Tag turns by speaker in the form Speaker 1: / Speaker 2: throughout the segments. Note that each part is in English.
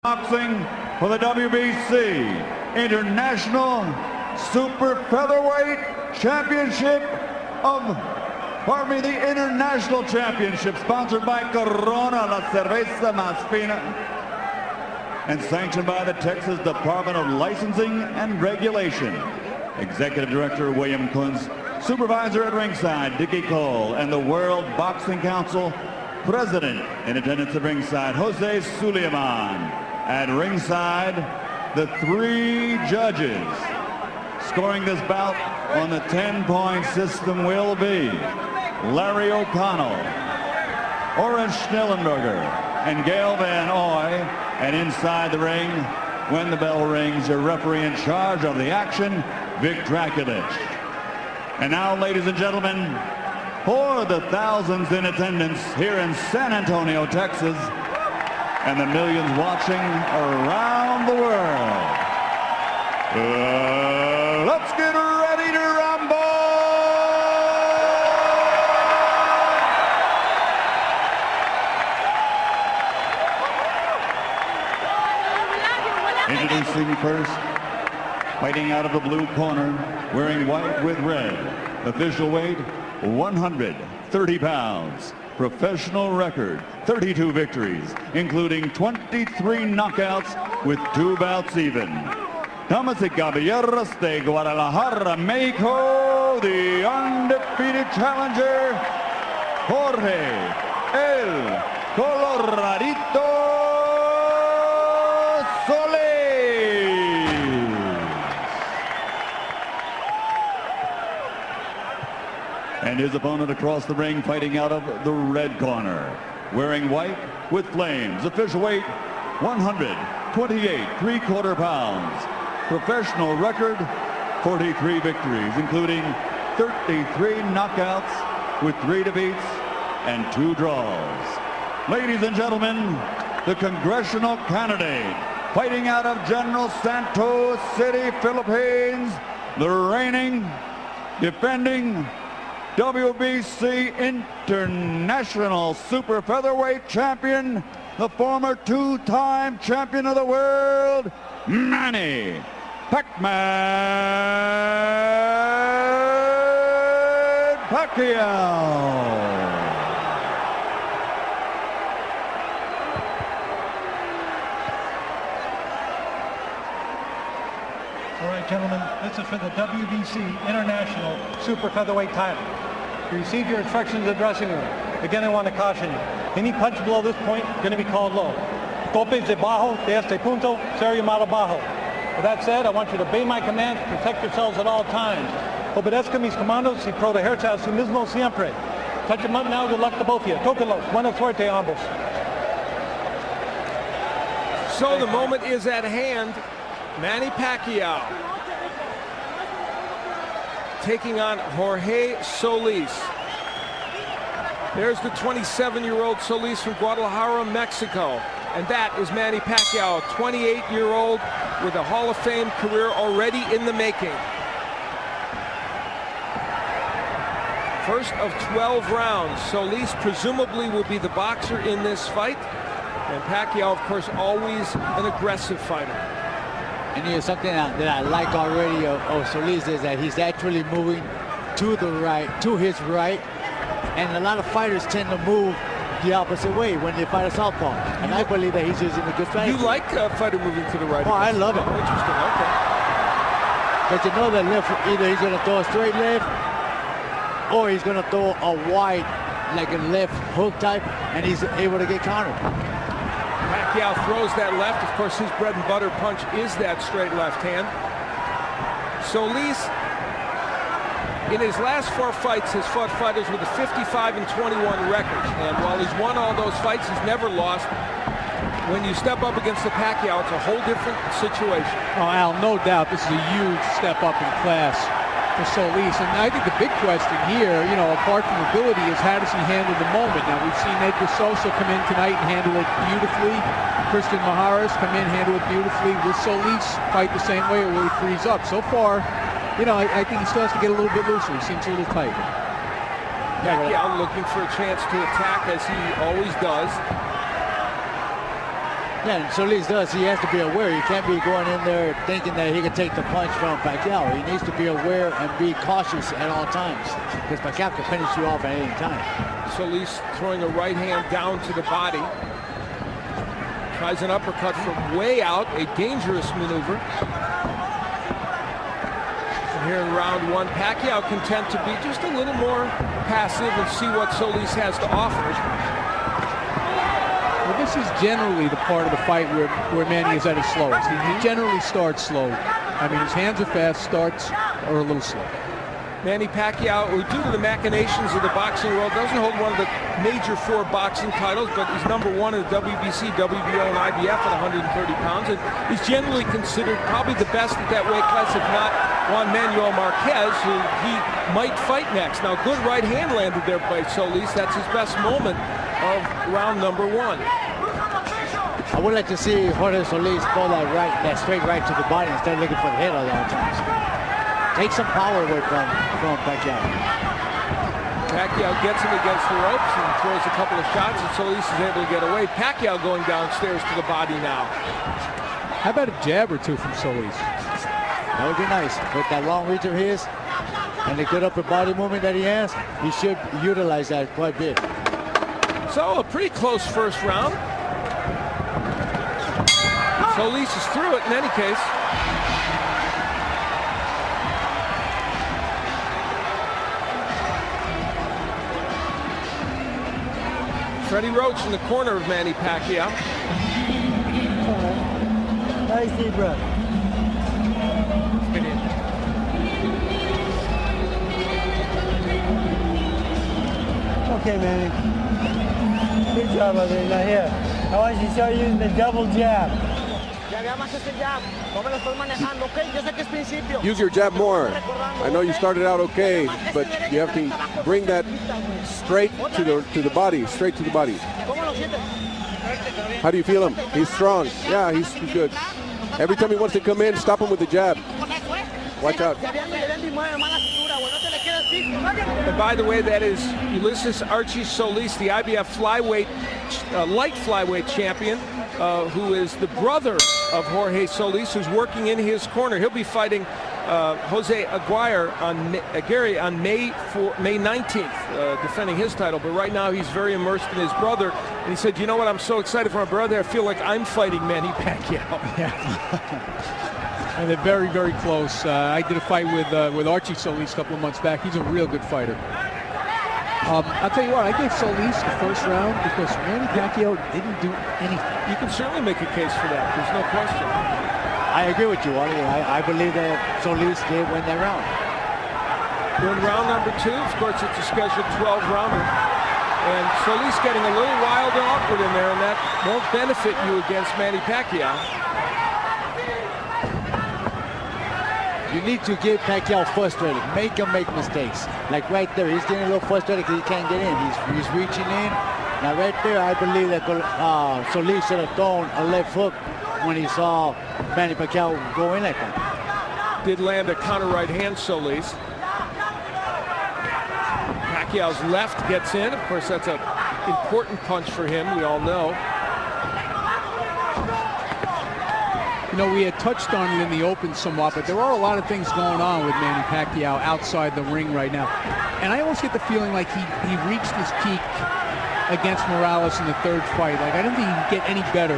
Speaker 1: Boxing for the WBC International Super Featherweight Championship the International Championship, sponsored by Corona, La Cerveza Más Fina, and sanctioned by the Texas Department of Licensing and Regulation. Executive Director William Kuntz, Supervisor at ringside Dickie Cole, and the World Boxing Council President in attendance at ringside Jose Suleiman. At ringside, the three judges scoring this bout on the 10-point system will be Larry O'Connell, Orange Schnellenberger, and Gail Van Oy. And inside the ring, when the bell rings, your referee in charge of the action, Vic Draculich. And now, ladies and gentlemen, for the thousands in attendance here in San Antonio, Texas, and the millions watching around the world, let's get ready to rumble! Introducing first, fighting out of the blue corner, wearing white with red, official weight 130 pounds. Professional record, 32 victories, including 23 knockouts with 2 bouts even. Damas y caballeros de Guadalajara, Mexico, the undefeated challenger, Jorge El Coloradito Solis. And his opponent across the ring, fighting out of the red corner, wearing white with flames, official weight 128 3/4 pounds, professional record 43 victories, including 33 knockouts with 3 defeats and 2 draws. Ladies and gentlemen, the congressional candidate, fighting out of General Santos City, Philippines, the reigning, defending WBC International Super Featherweight Champion, the former 2-time champion of the world, Manny Pacquiao.
Speaker 2: All right, gentlemen, this is for the WBC International Super Featherweight title. You received your instructions in the dressing room. Again, I want to caution you. Any punch below this point is going to be called low. Topes de bajo de este punto, ser llamado bajo. With that said, I want you to obey my commands, protect yourselves at all times. Obedezca mis comandos y protegerse a sí mismo siempre. Touch them up now, good luck to both of you. Tóquenlos, buena suerte a ambos.
Speaker 3: So the moment is at hand. Manny Pacquiao taking on Jorge Solis. There's the 27-year-old Solis from Guadalajara, Mexico. And that is Manny Pacquiao, a 28-year-old with a Hall of Fame career already in the making. First of 12 rounds. Solis presumably will be the boxer in this fight. And Pacquiao, of course, always an aggressive fighter.
Speaker 4: And you know, something that I like already of Solis is that he's actually moving to the right, to his right. And a lot of fighters tend to move the opposite way when they fight a southpaw. And I believe that he's using a good strategy.
Speaker 3: You like a fighter moving to the right?
Speaker 4: Oh, I love it.
Speaker 3: Oh, interesting, okay.
Speaker 4: But you know that left, either he's going to throw a straight left or he's going to throw a wide, like a left hook type, and he's able to get countered.
Speaker 3: Pacquiao throws that left. Of course, his bread and butter punch is that straight left hand. Solis, in his last 4 fights, has fought fighters with a 55-21 record. And while he's won all those fights, he's never lost. When you step up against the Pacquiao, it's a whole different situation.
Speaker 5: Oh, Al, no doubt this is a huge step up in class for Solis. And I think the big question here, you know, apart from ability, is how does he handle the moment? Now, we've seen Edgar Sosa come in tonight and handle it beautifully. Christian Maharas come in, handle it beautifully. Will Solis fight the same way, or will he freeze up? So far, you know, I think he still has to get a little bit looser. He seems a little tight.
Speaker 3: Pacquiao looking for a chance to attack, as he always does.
Speaker 4: Yeah, and Solis does. He has to be aware. He can't be going in there thinking that he can take the punch from Pacquiao. He needs to be aware and be cautious at all times because Pacquiao can finish you off at any time.
Speaker 3: Solis throwing a right hand down to the body. Tries an uppercut from way out, a dangerous maneuver. And here in round one, Pacquiao content to be just a little more passive and see what Solis has to offer.
Speaker 5: Well, this is generally the part of the fight where Manny is at his slowest. He generally starts slow. I mean, his hands are fast, starts are a little slow.
Speaker 3: Manny Pacquiao, who due to the machinations of the boxing world, doesn't hold one of the major 4 boxing titles, but he's #1 in the WBC, WBO, and IBF at 130 pounds. And he's generally considered probably the best at that weight class, if not Juan Manuel Marquez, who he might fight next. Now, good right hand landed there by Solis. That's his best moment of round number 1.
Speaker 4: I would like to see Jorge Solis throw that straight right to the body instead of looking for the head all the times. Take some power away from Pacquiao.
Speaker 3: Pacquiao gets him against the ropes and throws a couple of shots, and Solis is able to get away. Pacquiao going downstairs to the body now.
Speaker 5: How about a jab or two from Solis?
Speaker 4: That would be nice. With that long reach of his and the good upper body movement that he has, he should utilize that quite a bit.
Speaker 3: So a pretty close first round. Solis is through it in any case. Freddie Roach in the corner of Manny Pacquiao.
Speaker 6: Nice deep breath. Okay, Manny. Good job out there. Now here, I want you to start using the double jab.
Speaker 7: Use your jab more. I know you started out okay, but you have to bring that straight to the body, straight to the body. How do you feel him? He's strong. Yeah, he's good. Every time he wants to come in, stop him with the jab. Watch out.
Speaker 3: And by the way, that is Ulysses Archie Solis, the IBF flyweight, light flyweight champion, who is the brother of Jorge Solis, who's working in his corner. He'll be fighting Jose Aguirre on May 19th, defending his title. But right now he's very immersed in his brother. And he said, you know what, I'm so excited for my brother, I feel like I'm fighting Manny Pacquiao.
Speaker 5: Yeah. And they're very, very close. I did a fight with Archie Solis a couple of months back. He's a real good fighter. I'll tell you what, I gave Solis the first round because Manny Pacquiao didn't do anything.
Speaker 3: You can certainly make a case for that. There's no question.
Speaker 4: I agree with you, Wally. I believe that Solis did win that round.
Speaker 3: We're in round number 2. Of course, it's a scheduled 12-rounder. And Solis getting a little wild and awkward in there, and that won't benefit you against Manny Pacquiao.
Speaker 4: You need to get Pacquiao frustrated. Make him make mistakes. Like right there, he's getting a little frustrated because he can't get in. He's reaching in. Now right there, I believe that Solis should have thrown a left hook when he saw Manny Pacquiao go in like that.
Speaker 3: Did land a counter right hand, Solis. Pacquiao's left gets in. Of course, that's an important punch for him, we all know.
Speaker 5: You know, we had touched on it in the open somewhat, but there are a lot of things going on with Manny Pacquiao outside the ring right now. And I almost get the feeling like he reached his peak against Morales in the 3rd fight. Like, I don't think he can get any better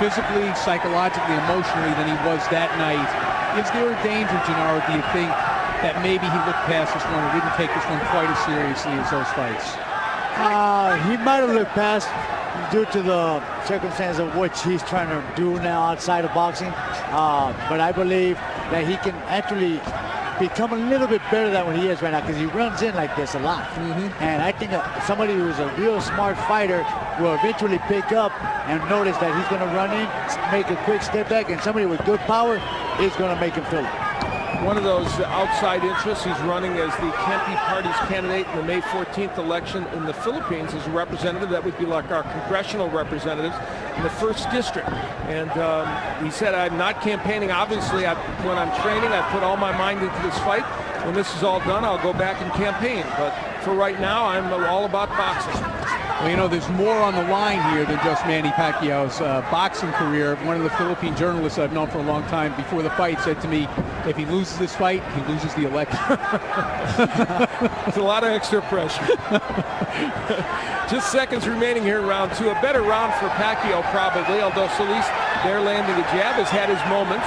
Speaker 5: physically, psychologically, emotionally than he was that night. Is there a danger, Gennaro, do you think, that maybe he looked past this one or didn't take this one quite as seriously as those fights?
Speaker 4: He might have looked past due to the circumstance of what he's trying to do now outside of boxing. But I believe that he can actually become a little bit better than what he is right now because he runs in like this a lot. And I think somebody who's a real smart fighter will eventually pick up and notice that he's going to run in, make a quick step back, and somebody with good power is going to make him feel it.
Speaker 3: One of those outside interests, he's running as the Kempe Party's candidate in the May 14th election in the Philippines as a representative. That would be like our congressional representatives in the 1st district. And he said, I'm not campaigning. Obviously, when I'm training, I put all my mind into this fight. When this is all done, I'll go back and campaign. But for right now, I'm all about boxing.
Speaker 5: Well, you know, there's more on the line here than just Manny Pacquiao's boxing career. One of the Philippine journalists I've known for a long time before the fight said to me, if he loses this fight, he loses the election.
Speaker 3: It's a lot of extra pressure. Just seconds remaining here in round 2. A better round for Pacquiao probably, although Solis there landing a jab has had his moments.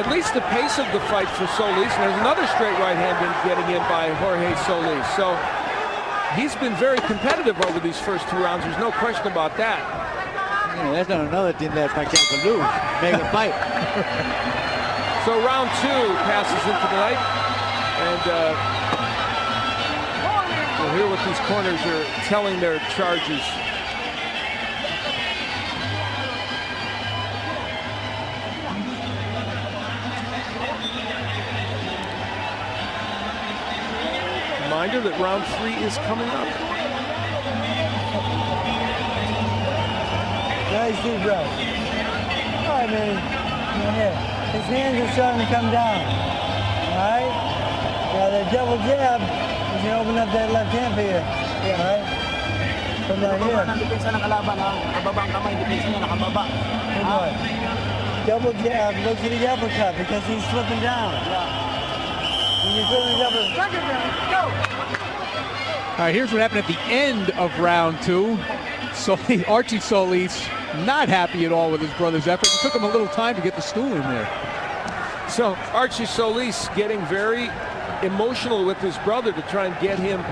Speaker 3: At least the pace of the fight for Solis, and there's another straight right hand getting in by Jorge Solis. So he's been very competitive over these first 2 rounds. There's no question about that.
Speaker 4: Yeah, that's not another thing that Pacquiao can lose. Make a fight.
Speaker 3: So round 2 passes into the night, and we'll hear what these corners are telling their charges. Reminder that round 3 is coming up.
Speaker 6: Nice deep breath. All right, man. Right here. His hands are starting to come down. All right? Now that double jab is going to open up that left hand for you. Yeah, all right? From right here. Good boy. Double jab. Look to the uppercut because he's slipping down. When you throw the uppercut.
Speaker 5: All right, here's what happened at the end of round 2. Archie Solis not happy at all with his brother's effort. It took him a little time to get the stool in there.
Speaker 3: So Archie Solis getting very emotional with his brother to try and get him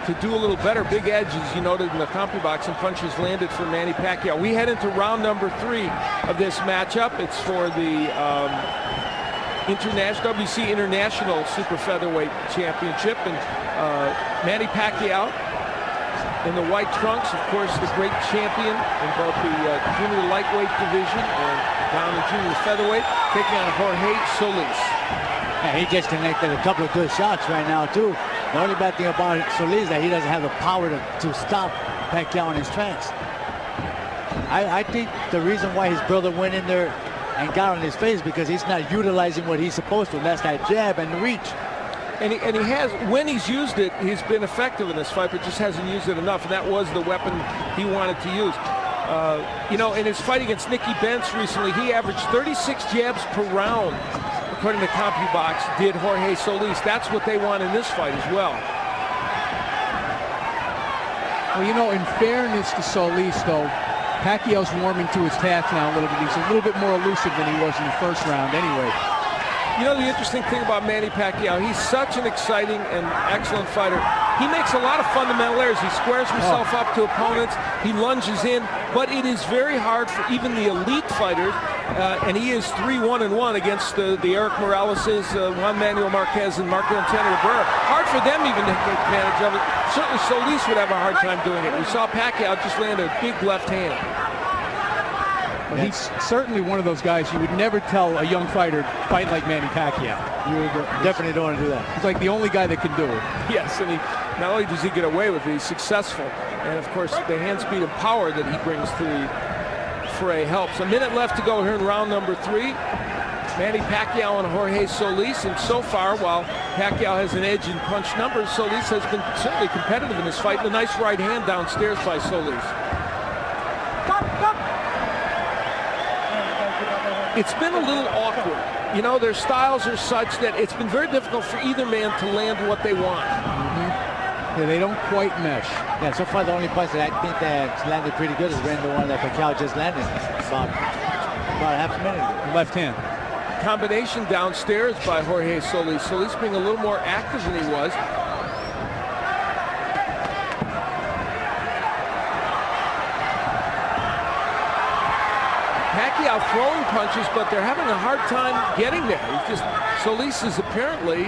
Speaker 3: to do a little better. Big edge, as you noted in the CompuBox, and punches landed for Manny Pacquiao. We head into round number 3 of this matchup. It's for the WBC International Super Featherweight Championship, and Manny Pacquiao in the white trunks, of course, the great champion in both the junior lightweight division and down in junior featherweight, taking on Jorge Solis.
Speaker 4: Yeah, he just connected a couple of good shots right now, too. The only bad thing about Solis is that he doesn't have the power to stop Pacquiao in his tracks. I think the reason why his brother went in there and got on his face because he's not utilizing what he's supposed to, and that's that jab and the reach.
Speaker 3: And he has, when he's used it, he's been effective in this fight, but just hasn't used it enough, and that was the weapon he wanted to use. You know, in his fight against Nicky Benz recently, he averaged 36 jabs per round, according to CompuBox, did Jorge Solis. That's what they want in this fight as well.
Speaker 5: Well, you know, in fairness to Solis, though, Pacquiao's warming to his task now a little bit. He's a little bit more elusive than he was in the first round anyway.
Speaker 3: You know, the interesting thing about Manny Pacquiao, he's such an exciting and excellent fighter. He makes a lot of fundamental errors. He squares himself up to opponents. He lunges in, but it is very hard for even the elite fighters, and he is 3-1-1 against the Eric Moraleses, Juan Manuel Marquez, and Marco Antonio Rivera. Hard for them even to take advantage of it. Certainly Solis would have a hard time doing it. We saw Pacquiao just land a big left hand.
Speaker 5: Well, he's certainly one of those guys you would never tell a young fighter fight like Manny Pacquiao.
Speaker 4: You definitely don't want to do that.
Speaker 5: He's like the only guy that can do it.
Speaker 3: Yes, and not only does he get away with it, he's successful. And of course, the hand speed and power that he brings to the fray helps. A minute left to go here in round number 3. Manny Pacquiao and Jorge Solis, and so far, while Pacquiao has an edge in punch numbers, Solis has been certainly competitive in this fight. And a nice right hand downstairs by Solis. It's been a little awkward. You know, their styles are such that it's been very difficult for either man to land what they want.
Speaker 5: Yeah, they don't quite mesh.
Speaker 4: Yeah, so far the only punch that I think that's landed pretty good is the one that Pacquiao just landed about half a minute ago.
Speaker 5: Left hand.
Speaker 3: Combination downstairs by Jorge Solis. Solis being a little more active than he was. Pacquiao throwing punches, but they're having a hard time getting there. He's just, Solis is apparently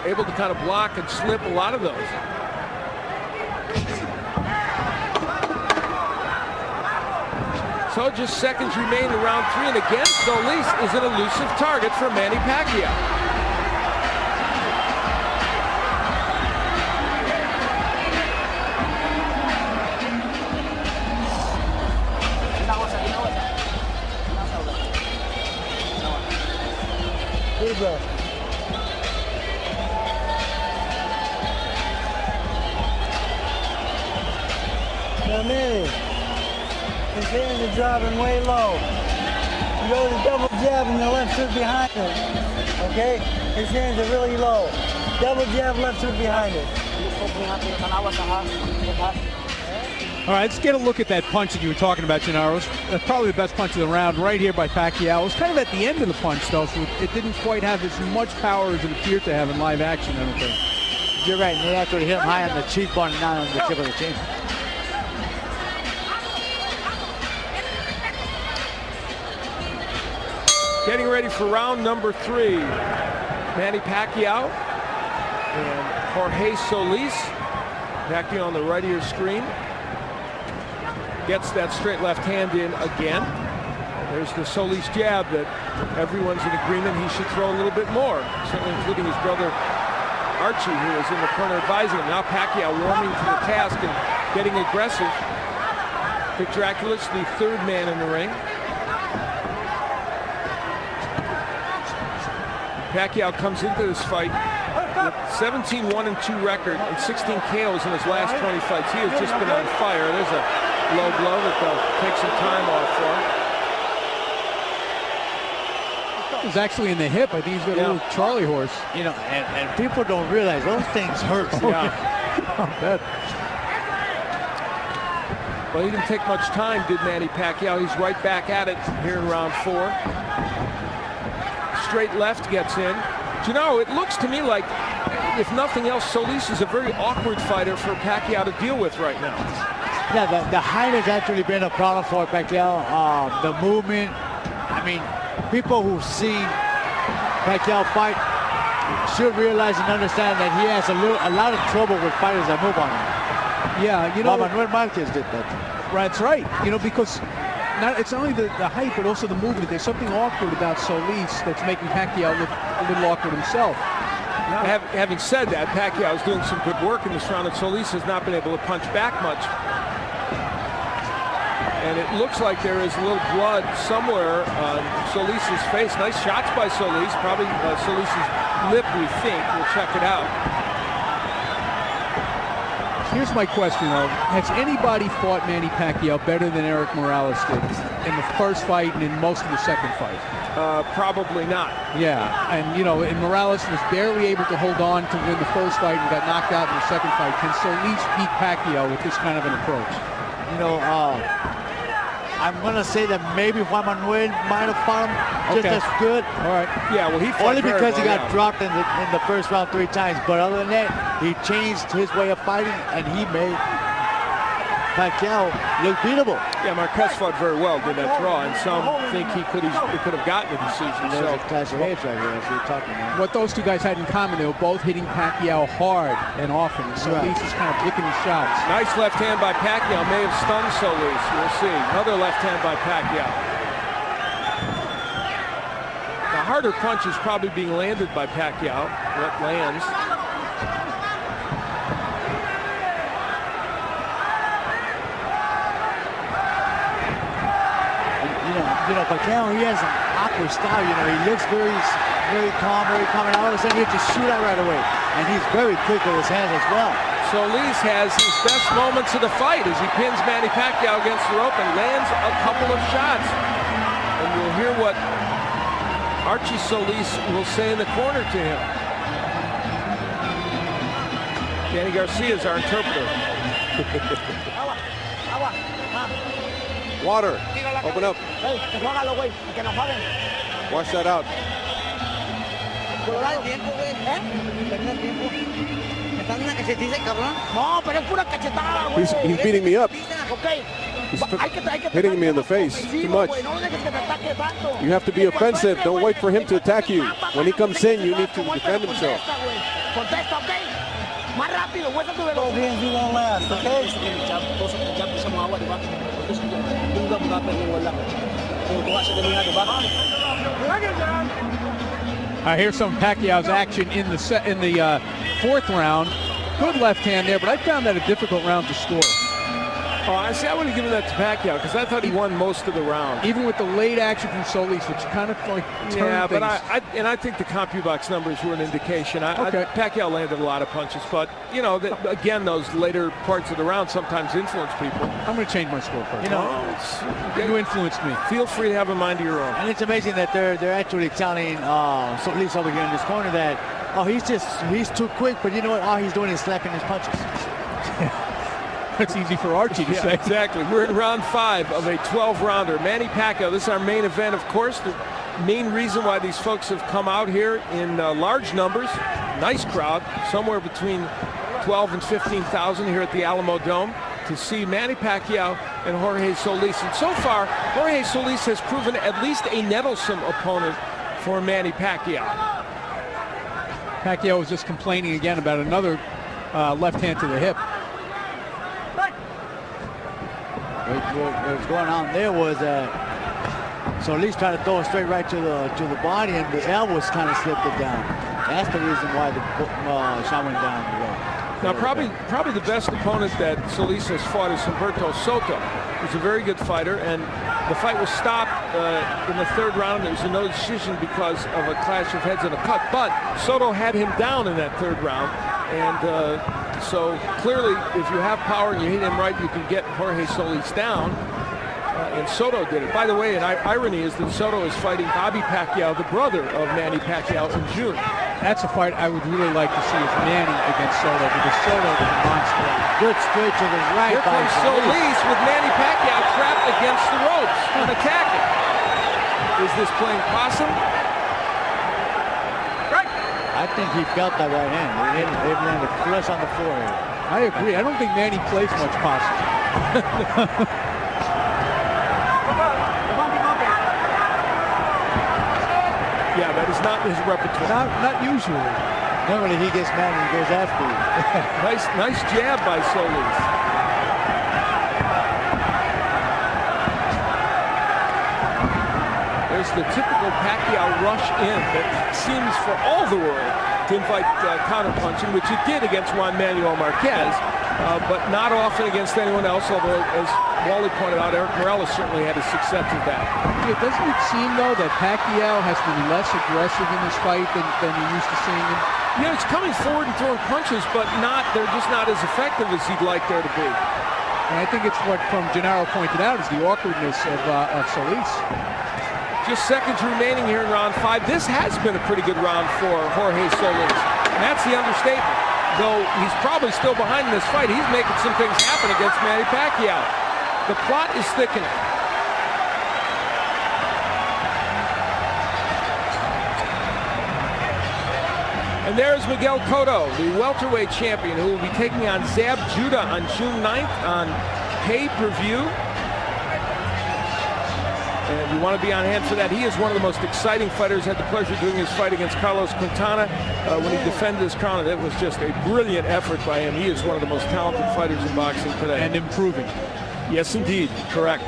Speaker 3: able to kind of block and slip a lot of those. So just seconds remain in round 3, and again, Solis is an elusive target for Manny Pacquiao.
Speaker 6: hands are dropping way low. You go to the double jab and the left hook behind it. Okay? His hands are really low. Double jab, left hook behind it.
Speaker 5: All right, let's get a look at that punch that you were talking about, Gennaro. That's probably the best punch of the round right here by Pacquiao. It was kind of at the end of the punch, though, so it didn't quite have as much power as it appeared to have in live action, I don't think.
Speaker 4: You're right, and they actually hit him high on the cheekbone and not on the tip of the chin.
Speaker 3: Getting ready for round number 3. Manny Pacquiao and Jorge Solis. Pacquiao on the right of your screen. Gets that straight left hand in again. There's the Solis jab that everyone's in agreement he should throw a little bit more, certainly including his brother Archie, who is in the corner advising him. Now Pacquiao warming to the task and getting aggressive. Vic Draculis, the third man in the ring. Pacquiao comes into this fight with 17-1-2 record and 16 KOs in his last 20 fights. He has just been on fire. There's a low blow that they'll take some time off for.
Speaker 5: It was actually in the hip. I think he's got a little Charlie horse.
Speaker 4: You know, and people don't realize those things hurt.
Speaker 5: Yeah. I bet.
Speaker 3: Well, he didn't take much time, did Manny Pacquiao. He's right back at it here in round 4. Straight left gets in. You know, it looks to me like, if nothing else, Solis is a very awkward fighter for Pacquiao to deal with right now.
Speaker 4: Yeah, the height has actually been a problem for Pacquiao. The movement. I mean, people who've seen Pacquiao fight should realize and understand that he has a lot of trouble with fighters that move on him.
Speaker 5: Yeah, you know,
Speaker 4: Manuel Marquez did that.
Speaker 5: That's right. You know, because it's not only the height, but also the movement. There's something awkward about Solis that's making Pacquiao look a little awkward himself.
Speaker 3: Now, having said that, Pacquiao is doing some good work in this round, and Solis has not been able to punch back much. And it looks like there is a little blood somewhere on Solis' face. Nice shots by Solis. Probably Solis' lip, we think. We'll check it out.
Speaker 5: Here's my question, though. Has anybody fought Manny Pacquiao better than Eric Morales did in the first fight and in most of the second fight?
Speaker 3: Probably not.
Speaker 5: Yeah, and you know, and Morales was barely able to hold on to win the first fight and got knocked out in the second fight. Can Solis beat Pacquiao with this kind of an approach?
Speaker 4: You know, I'm going to say that maybe Juan Manuel might have fought him just as good.
Speaker 5: All right.
Speaker 3: Yeah, well, he fought
Speaker 4: only because he got
Speaker 3: well,
Speaker 4: dropped in the first round 3 times. But other than that, he changed his way of fighting, and he made Pacquiao look beatable.
Speaker 3: Yeah, Marquez fought very well, did that draw, and some think he could have gotten a decision.
Speaker 4: There's a clash of heads right here, as we're talking about.
Speaker 5: What those two guys had in common, they were both hitting Pacquiao hard and often. Solis is kind of picking his shots.
Speaker 3: Nice left hand by Pacquiao, may have stunned Solis. We'll see. Another left hand by Pacquiao. The harder punch is probably being landed by Pacquiao. What lands?
Speaker 4: You know, Pacquiao, he has an awkward style. You know, he looks very calm, and all of a sudden he just shoot out right away. And he's very quick with his hands as well.
Speaker 3: Solis has his best moments of the fight as he pins Manny Pacquiao against the rope and lands a couple of shots. And we'll hear what Archie Solis will say in the corner to him. Danny Garcia is our interpreter.
Speaker 7: Water. Open up. Wash that out. He's beating me up. He's hitting me in the face too much. You have to be offensive. Don't wait for him to attack you. When he comes in, you need to defend himself.
Speaker 6: Both hands you won't last, okay?
Speaker 5: Here's some Pacquiao's action in the 4th round. Good left hand there, but I found that a difficult round to score.
Speaker 3: Oh, I see. I would have given that to Pacquiao because I thought he won most of the round.
Speaker 5: Even with the late action from Solis, which kind of like turned
Speaker 3: but
Speaker 5: things.
Speaker 3: I think the CompuBox numbers were an indication.
Speaker 5: Okay.
Speaker 3: Pacquiao landed a lot of punches, but you know, again, those later parts of the round sometimes influence people.
Speaker 5: I'm going to change my score first.
Speaker 4: You know,
Speaker 5: you influenced me.
Speaker 3: Feel free to have a mind of your own.
Speaker 4: And it's amazing that they're actually telling Solis over here in this corner that he's too quick, but you know what? All he's doing is slapping his punches.
Speaker 5: That's easy for Archie to say.
Speaker 3: Exactly. We're in round 5 of a 12-rounder. Manny Pacquiao, this is our main event, of course. The main reason why these folks have come out here in large numbers. Nice crowd, somewhere between 12 and 15,000 here at the Alamodome to see Manny Pacquiao and Jorge Solis. And so far, Jorge Solis has proven at least a nettlesome opponent for Manny Pacquiao.
Speaker 5: Pacquiao was just complaining again about another left hand to the hip.
Speaker 4: What was going on there was Solis tried to throw it straight right to the body, and the elbows kind of slipped it down. That's the reason why the shot went down the road.
Speaker 3: Now, probably the best opponent that Solis has fought is Humberto Soto. He's a very good fighter, and the fight was stopped in the 3rd round. There was a no decision because of a clash of heads and a cut, but Soto had him down in that 3rd round, and so clearly, if you have power and you hit him right, you can get Jorge Solis down. And Soto did it. By the way, an irony is that Soto is fighting Bobby Pacquiao, the brother of Manny Pacquiao, in June.
Speaker 5: That's a fight I would really like to see is Manny against Soto, because Soto is a monster.
Speaker 4: Good straight to the right.
Speaker 3: Here comes Solis with Manny Pacquiao trapped against the ropes and attacking. Is this playing possum?
Speaker 4: I think he felt that right hand. It landed flush on the forehead.
Speaker 5: I agree. I don't think Manny plays much possum.
Speaker 3: Yeah, that is not his repertoire.
Speaker 5: Not usually.
Speaker 4: Normally he gets mad and he goes after you.
Speaker 3: Nice jab by Solis. There's the typical Pacquiao rush in that seems for all the world to invite counterpunching, which it did against Juan Manuel Marquez, but not often against anyone else, although, as Wally pointed out, Eric Morales certainly had his success with that.
Speaker 5: Doesn't it seem, though, that Pacquiao has been less aggressive in this fight than you're used to seeing him?
Speaker 3: Yeah, he's coming forward and throwing punches, but they're just not as effective as he'd like there to be.
Speaker 5: And I think it's what Gennaro pointed out is the awkwardness of Solis.
Speaker 3: Just seconds remaining here in round 5. This has been a pretty good round for Jorge Solis, and that's the understatement. Though he's probably still behind in this fight, he's making some things happen against Manny Pacquiao. The plot is thickening. And there's Miguel Cotto, the welterweight champion, who will be taking on Zab Judah on June 9th on pay-per-view. And you want to be on hand for that. He is one of the most exciting fighters. Had the pleasure of doing his fight against Carlos Quintana when he defended his crown. And it was just a brilliant effort by him. He is one of the most talented fighters in boxing today.
Speaker 5: And improving.
Speaker 3: Yes, indeed. Correct.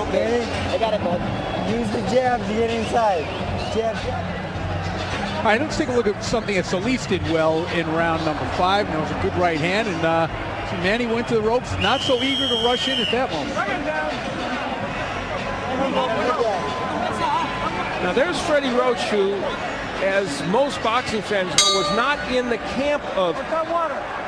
Speaker 6: Okay, I got it, bud. Use the jab to get inside. Jab.
Speaker 5: All right, let's take a look at something that Solis did well in round number 5. And it was a good right hand. And Manny went to the ropes, not so eager to rush in at that moment.
Speaker 3: Now there's Freddie Roach, who, as most boxing fans know, was not in the camp of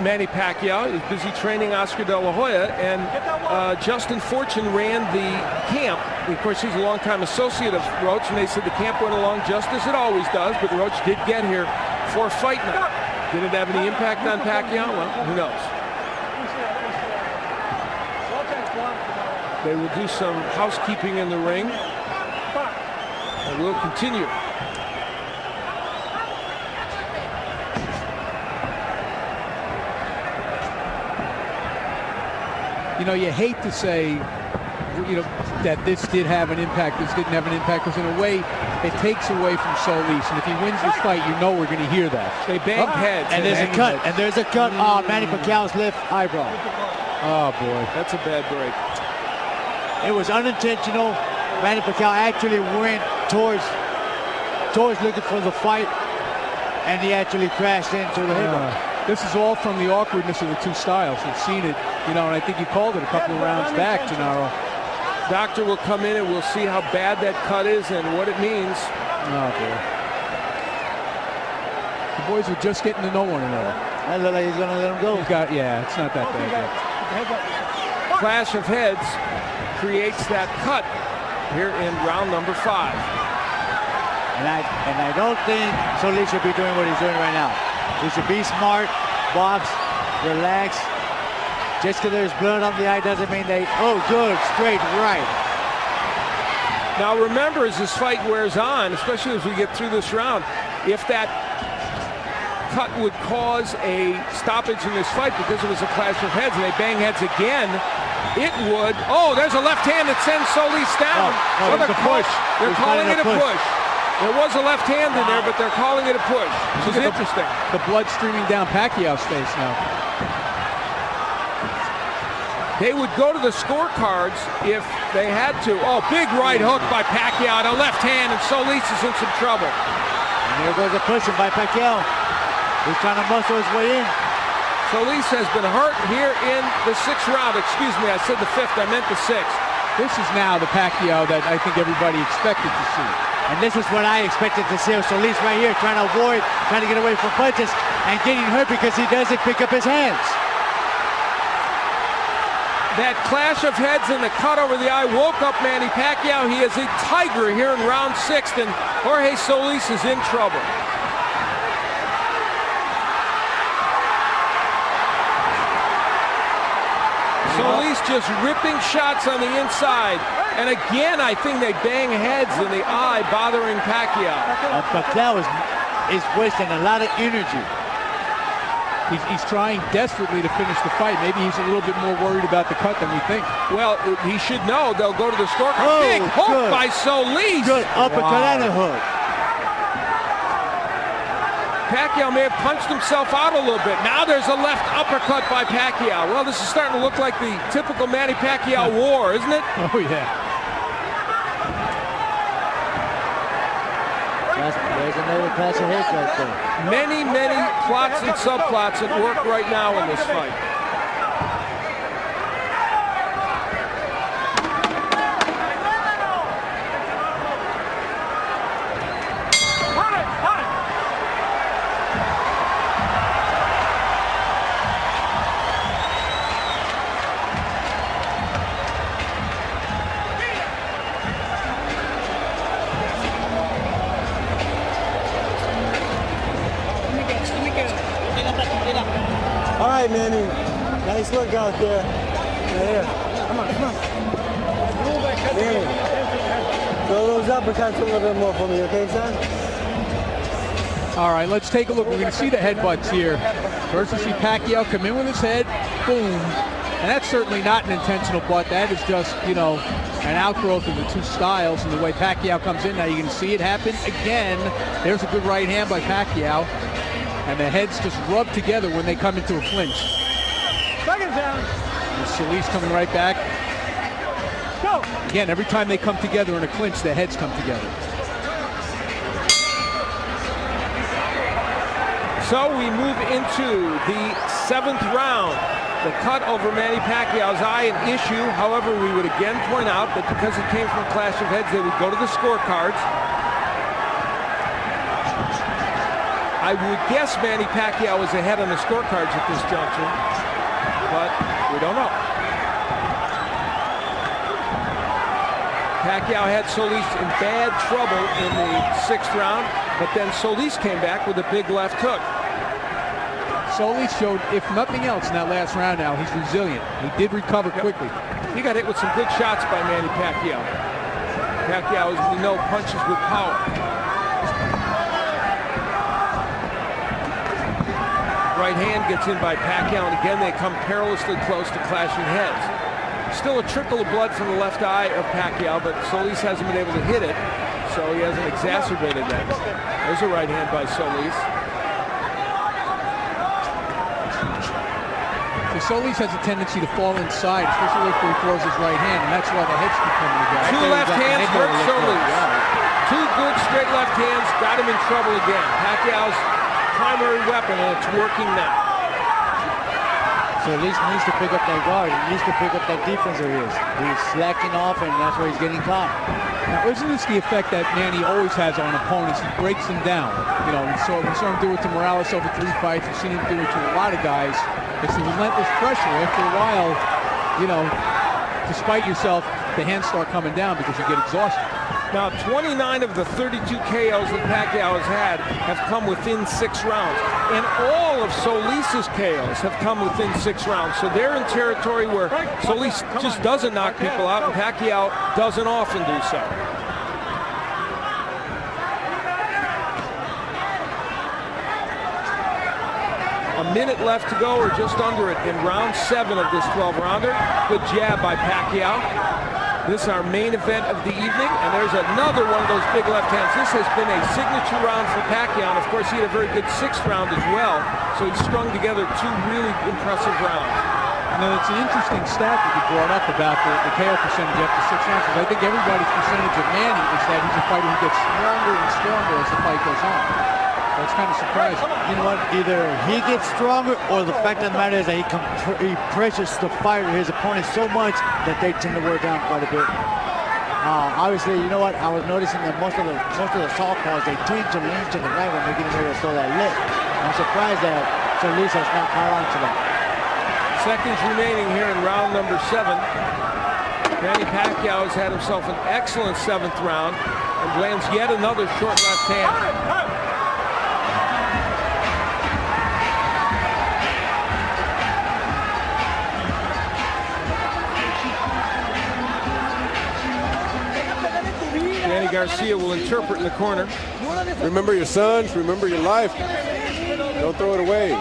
Speaker 3: Manny Pacquiao. He was busy training Oscar De La Hoya, and Justin Fortune ran the camp. Of course, he's a longtime associate of Roach, and they said the camp went along just as it always does, but Roach did get here for fight night. Did it have any impact on Pacquiao? Well, who knows? They will do some housekeeping in the ring, and we'll continue.
Speaker 5: You know, you hate to say, you know, that this did have an impact, this didn't have an impact, because in a way, it takes away from Solis. And if he wins this fight, you know we're going to hear that.
Speaker 3: They banged heads.
Speaker 4: And there's a cut. And there's a cut on Manny Pacquiao's left eyebrow.
Speaker 5: Oh, boy.
Speaker 3: That's a bad break.
Speaker 4: It was unintentional. Manny Pacquiao actually went towards looking for the fight. and he actually crashed into the headbutt.
Speaker 5: This is all from the awkwardness of the two styles. We've seen it, you know, and I think you called it a couple of rounds back, Gennaro.
Speaker 3: Doctor will come in and we'll see how bad that cut is and what it means.
Speaker 5: Oh, boy. The boys are just getting to know one another.
Speaker 4: I look like he's going to let him go.
Speaker 5: Yeah, it's not that bad yet.
Speaker 3: Clash of heads creates that cut here in round number 5.
Speaker 4: And I don't think Solis should be doing what he's doing right now. He should be smart, box, relax. Just because there's blood on the eye doesn't mean they, oh, good, straight right.
Speaker 3: Now remember, as this fight wears on, especially as we get through this round, if that cut would cause a stoppage in this fight because it was a clash of heads and they bang heads again, it would. Oh, there's a left hand that sends Solis down.
Speaker 4: Oh,
Speaker 3: they're
Speaker 4: push.
Speaker 3: They're calling it a push. There was a left hand in there, but they're calling it a push. This is interesting.
Speaker 5: The blood streaming down Pacquiao's face now.
Speaker 3: They would go to the scorecards if they had to. Oh, big right hook by Pacquiao, a left hand, and Solis is in some trouble.
Speaker 4: And there goes a pushing by Pacquiao. He's trying to muscle his way in.
Speaker 3: Solis has been hurt here in the 6th round. Excuse me, I said the 5th, I meant the 6th.
Speaker 5: This is now the Pacquiao that I think everybody expected to see.
Speaker 4: And this is what I expected to see. Solis right here trying to avoid, trying to get away from punches and getting hurt because he doesn't pick up his hands.
Speaker 3: That clash of heads and the cut over the eye woke up Manny Pacquiao. He is a tiger here in round 6, and Jorge Solis is in trouble. Solis just ripping shots on the inside. And again, I think they bang heads in the eye, bothering Pacquiao.
Speaker 4: Pacquiao is wasting a lot of energy.
Speaker 5: He's trying desperately to finish the fight. Maybe he's a little bit more worried about the cut than we think.
Speaker 3: Well, he should know. They'll go to the scorecard.
Speaker 4: Oh,
Speaker 3: big hook by Solis.
Speaker 4: Good uppercut and a hook.
Speaker 3: Pacquiao may have punched himself out a little bit. Now there's a left uppercut by Pacquiao. Well, this is starting to look like the typical Manny Pacquiao war, isn't it?
Speaker 5: Oh, yeah.
Speaker 4: There's another clash of heads right there.
Speaker 3: Many, many plots and subplots at work right now in this fight.
Speaker 6: All right, Manny. Nice look out there. Right here. Come on, come on. Manny, throw those uppercuts a little bit more for me, okay, son?
Speaker 5: All right, let's take a look. We're going to see the headbutts here. First, we see Pacquiao come in with his head, boom. And that's certainly not an intentional butt. That is just, you know, an outgrowth of the two styles and the way Pacquiao comes in. Now you can see it happen again. There's a good right hand by Pacquiao. And the heads just rub together when they come into a clinch.
Speaker 6: Second down.
Speaker 5: And Solis coming right back.
Speaker 6: Go.
Speaker 5: Again, every time they come together in a clinch, the heads come together.
Speaker 3: So we move into the 7th round. The cut over Manny Pacquiao's eye, an issue. However, we would again point out that because it came from a clash of heads, they would go to the scorecards. I would guess Manny Pacquiao is ahead on the scorecards at this juncture, but we don't know. Pacquiao had Solis in bad trouble in the 6th round, but then Solis came back with a big left hook.
Speaker 5: Solis showed, if nothing else, in that last round now, he's resilient. He did recover quickly.
Speaker 3: He got hit with some good shots by Manny Pacquiao. Pacquiao, as we know, punches with power. Right hand gets in by Pacquiao, and again they come perilously close to clashing heads. Still a trickle of blood from the left eye of Pacquiao, but Solis hasn't been able to hit it, so he hasn't exacerbated that. There's a right hand by Solis.
Speaker 5: So Solis has a tendency to fall inside, especially if he throws his right hand, and that's why the heads keep coming together.
Speaker 3: Two left hands hurt Solis. Two good straight left hands got him in trouble again. Pacquiao's primary weapon, and it's working now.
Speaker 4: So at least needs to pick up that guard. He needs to pick up that defense of his. He's slacking off, and that's where he's getting caught.
Speaker 5: Now, isn't this the effect that Manny always has on opponents? He breaks them down. You know, we saw him do it to Morales over 3 fights. We've seen him do it to a lot of guys. It's the relentless pressure. After a while, you know, despite yourself, the hands start coming down because you get exhausted.
Speaker 3: Now, 29 of the 32 KOs that Pacquiao has had have come within 6 rounds. And all of Solis's KOs have come within 6 rounds. So they're in territory where Solis just doesn't knock people out, and Pacquiao doesn't often do so. A minute left to go, or just under it, in round 7 of this 12-rounder. Good jab by Pacquiao. This is our main event of the evening, and there's another one of those big left hands. This has been a signature round for Pacquiao, and of course he had a very good 6th round as well, so he strung together 2 really impressive rounds.
Speaker 5: Now, it's an interesting stat that you brought up about the KO percentage after 6 rounds, because I think everybody's percentage of Manny is that he's a fighter who gets stronger and stronger as the fight goes on. That's kind of surprising.
Speaker 4: You know what? Either he gets stronger, or the fact of the matter is that he pressures the fighter, his opponent, so much that they tend to wear down quite a bit. Obviously, you know what? I was noticing that most of the southpaws, they tend to lean to the right when they're getting ready to throw that lift. I'm surprised that Solis has not caught on to that.
Speaker 3: Seconds remaining here in round number 7. Manny Pacquiao has had himself an excellent 7th round and lands yet another short left hand. Danny Garcia will interpret in the corner.
Speaker 7: Remember your sons, remember your life. Don't throw it away.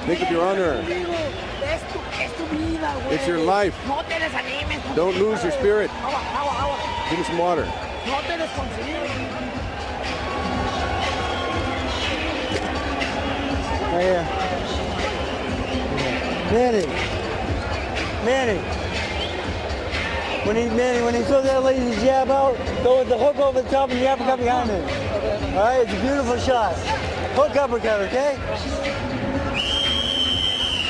Speaker 7: Think of your honor. It's your life. Don't lose your spirit. Give me some water.
Speaker 6: Manny. When he throws that lazy jab out, go with the hook over the top and the uppercut behind him. All right, it's a beautiful shot. Hook uppercut, okay?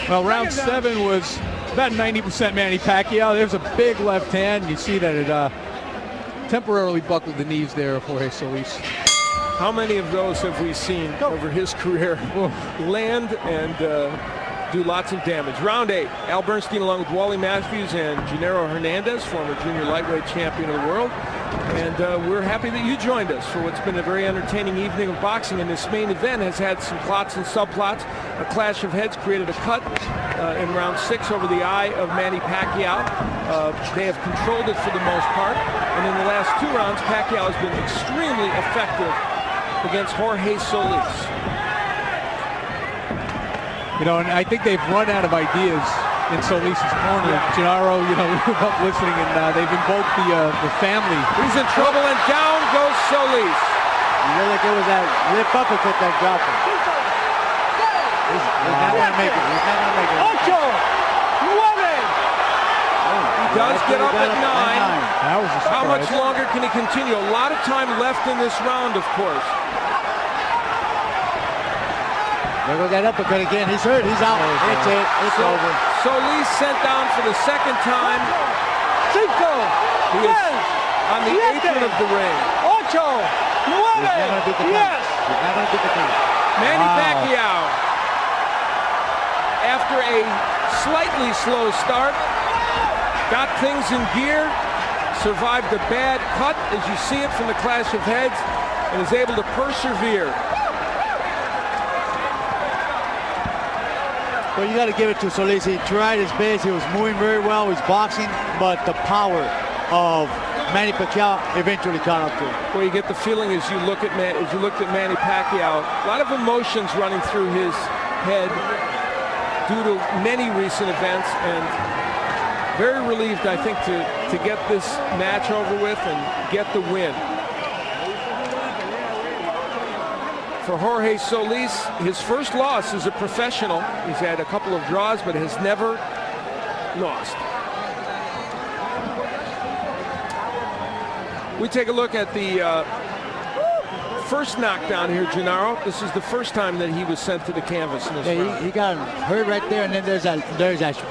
Speaker 5: Well, round 7 was about 90% Manny Pacquiao. There's a big left hand. You see that it temporarily buckled the knees there of Jorge Solis.
Speaker 3: How many of those have we seen over his career land and do lots of damage? Round 8, Al Bernstein along with Wally Matthews and Gennaro Hernandez, former junior lightweight champion of the world. And we're happy that you joined us for what's been a very entertaining evening of boxing. And this main event has had some plots and subplots. A clash of heads created a cut in round 6 over the eye of Manny Pacquiao. They have controlled it for the most part. And in the last 2 rounds, Pacquiao has been extremely effective against Jorge Solis.
Speaker 5: You know, and I think they've run out of ideas in Solis's corner. Yeah. Gennaro, you know, we were both listening, and they've invoked the family.
Speaker 3: He's in trouble, and down goes Solis.
Speaker 4: You know, like it was that lip uppercut that dropped him. He's not going to make it. He's not going to make it.
Speaker 6: Ocho! 9!
Speaker 3: He does get up at 9.
Speaker 5: That was a surprise.
Speaker 3: How much longer can he continue? A lot of time left in this round, of course.
Speaker 4: There goes that uppercut again. He's hurt. He's out. It's it. It's over.
Speaker 3: Solis sent down for the 2nd time.
Speaker 6: Cinco!
Speaker 3: He is on the apron of the ring.
Speaker 6: Ocho! 9! Yes!
Speaker 4: He's not going to beat the count.
Speaker 3: Manny Pacquiao, after a slightly slow start, got things in gear, survived a bad cut, as you see it from the clash of heads, and is able to persevere.
Speaker 4: Well, you got to give it to Solis. He tried his best. He was moving very well. He's boxing, but the power of Manny Pacquiao eventually caught up to him.
Speaker 3: Well, you get the feeling as you looked at Manny Pacquiao, a lot of emotions running through his head due to many recent events, and very relieved, I think, to get this match over with and get the win. For Jorge Solis, his first loss as a professional. He's had a couple of draws, but has never lost. We take a look at the first knockdown here, Gennaro. This is the first time that he was sent to the canvas in this round.
Speaker 4: He got hurt right there, and then there's that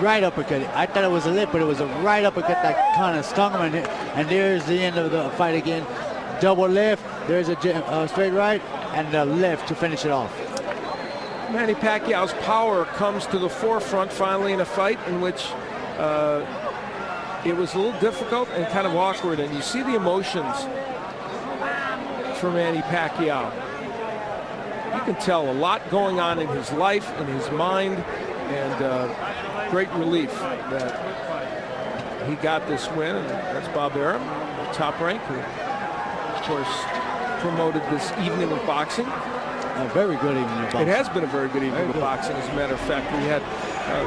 Speaker 4: right uppercut. I thought it was a lip, but it was a right uppercut that kind of stung him, and there's the end of the fight again. Double left, there's a straight right, and the left to finish it off.
Speaker 3: Manny Pacquiao's power comes to the forefront finally in a fight in which it was a little difficult and kind of awkward, and you see the emotions for Manny Pacquiao. You can tell a lot going on in his life, in his mind, and great relief that he got this win. And that's Bob Arum, Top Rank, who, of course, promoted this evening of boxing.
Speaker 4: A very good evening of boxing.
Speaker 3: It has been a very good evening of boxing, as a matter of fact. We had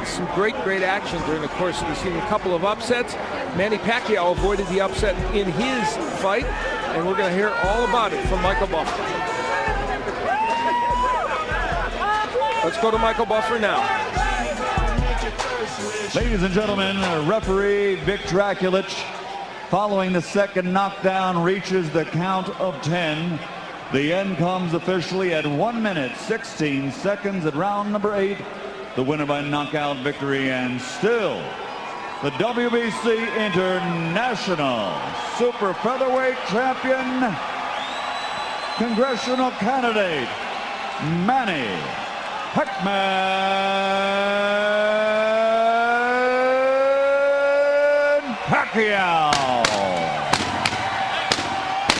Speaker 3: some great action during the course of the evening. A couple of upsets. Manny Pacquiao avoided the upset in his fight, and we're going to hear all about it from Michael Buffer. Let's go to Michael Buffer now.
Speaker 1: Ladies and gentlemen, referee Vic Draculich, following the second knockdown, reaches the count of 10. The end comes officially at 1 minute, 16 seconds at round number 8. The winner by knockout victory, and still the WBC International Super Featherweight Champion, congressional candidate, Manny Pacquiao.